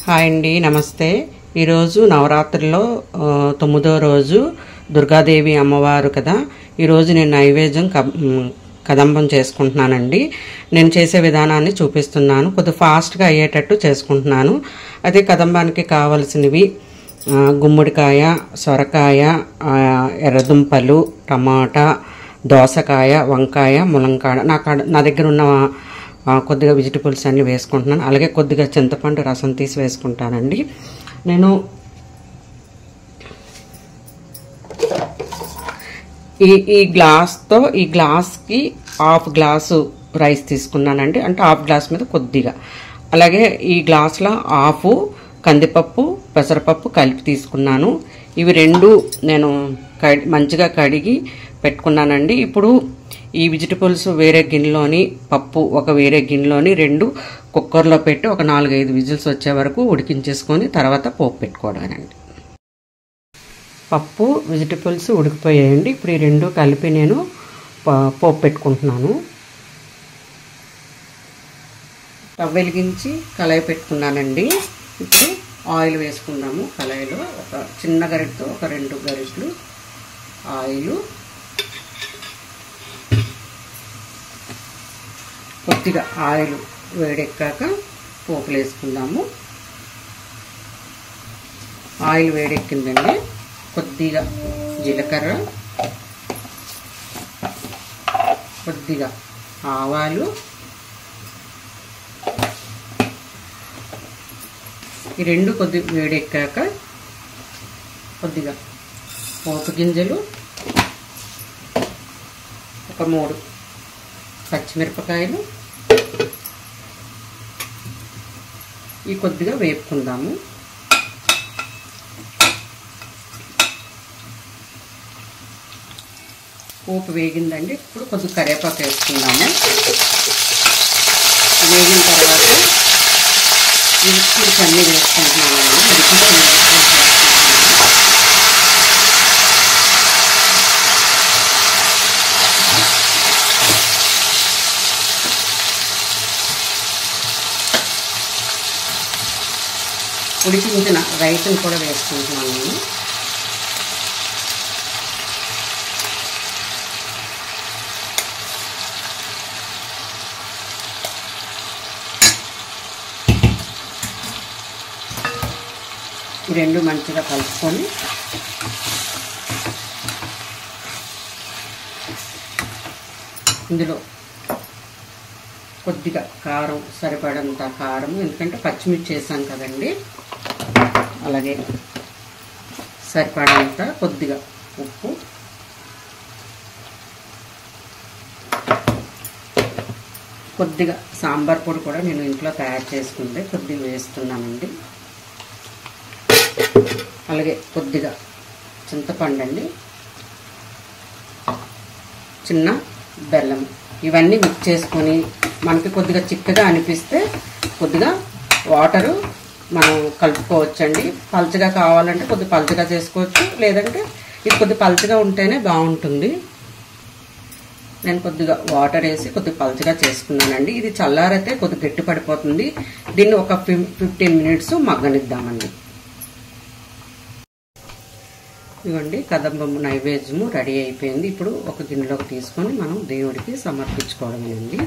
Hi అండి, నమస్తే. ఈరోజు నవరాత్రుల్లో 9వ రోజు దుర్గాదేవి అమ్మవారు కదా. ఈరోజు నేను నైవేద్యం కదంబం చేసుకుంటున్నానండి. నేను చేసే విధానాన్ని చూపిస్తున్నాను. కొద్దిగా ఫాస్ట్గా అయ్యేటట్టు చేసుకుంటున్నాను. అదే కదంబానికి కావలసినవి గుమ్మడికాయ, సొరకాయ, ఎర్రదుంపలు, టమాటా, దోసకాయ, వంకాయ, ములంకాడ. నా దగ్గర ఉన్న కొద్దిగా వెజిటబుల్స్ అన్నీ వేసుకుంటున్నాను. అలాగే కొద్దిగా చింతపండు రసం తీసి వేసుకుంటానండి. నేను ఈ గ్లాస్కి హాఫ్ గ్లాసు రైస్ తీసుకున్నానండి. అంటే హాఫ్ గ్లాస్ మీద కొద్దిగా. అలాగే ఈ గ్లాసులో హాఫ్ కందిపప్పు, పెసరపప్పు కలిపి తీసుకున్నాను. ఇవి రెండు నేను మంచిగా కడిగి పెట్టుకున్నానండి. ఇప్పుడు ఈ వెజిటబుల్స్ వేరే గిన్నెలోని, పప్పు ఒక వేరే గిన్నెలోని రెండు కుక్కర్లో పెట్టి ఒక 4-5 విజిల్స్ వచ్చే వరకు ఉడికించేసుకొని తర్వాత పోపు పెట్టుకోవడానండి. పప్పు, వెజిటబుల్స్ ఉడికిపోయాయండి. ఇప్పుడు ఈ రెండు కలిపి నేను పోపు పెట్టుకుంటున్నాను. స్టవ్ వెలిగించి కళాయి పెట్టుకున్నానండి. ఇప్పుడు ఆయిల్ వేసుకుందాము. కళాయిలో ఒక చిన్న గరిటతో ఒక 2 గరిటెలు ఆయిల్, కొద్దిగా ఆయిల్ వేడెక్కాక పోపులు వేసుకుందాము. ఆయిల్ వేడెక్కిందండి. కొద్దిగా జీలకర్ర, కొద్దిగా ఆవాలు, ఈ రెండు కొద్దిగా వేడెక్కాక కొద్దిగా పోపు గింజలు, ఒక 3 పచ్చిమిరపకాయలు, ఈ కొద్దిగా వేపుకుందాము. పోపు వేగిందండి. ఇప్పుడు కొద్దిగా కరివేపాకు వేసుకుందాము. వేగిన తర్వాత వెజిటబుల్స్ అన్నీ వేసుకుంటున్నామండి. ఉడికించిన రైస్ని కూడా వేసుకుంటున్నాను నేను. ఈ రెండు మంచిగా కలుపుకొని ఇందులో కొద్దిగా కారం, సరిపడంత కారం, ఎందుకంటే పచ్చిమిర్చి వేసాం కదండి. అలాగే సరిపడంత కొద్దిగా ఉప్పు, కొద్దిగా సాంబార్ పొడి కూడా నేను ఇంట్లో తయారు చేసుకుంటే కొద్దిగా వేస్తున్నానండి. అలాగే కొద్దిగా చింతపండు అండి, చిన్న బెల్లం, ఇవన్నీ మిక్స్ చేసుకొని మనకి కొద్దిగా చిక్కగా అనిపిస్తే కొద్దిగా వాటరు మనం కలుపుకోవచ్చండి. పలుచగా కావాలంటే కొద్దిగా పలుచగా చేసుకోవచ్చు, లేదంటే ఇది కొద్దిగా పలుచగా ఉంటేనే బాగుంటుంది. నేను కొద్దిగా వాటర్ వేసి కొద్దిగా పలుచగా చేసుకున్నానండి. ఇది చల్లారైతే కొద్దిగా గట్టి పడిపోతుంది. దీన్ని ఒక 15 మినిట్స్ మగ్గనిద్దామండి. ఇవ్వండి, కదంబము నైవేద్యము రెడీ అయిపోయింది. ఇప్పుడు ఒక గిన్నెలోకి తీసుకొని మనం దేవుడికి సమర్పించుకోవడమేనండి.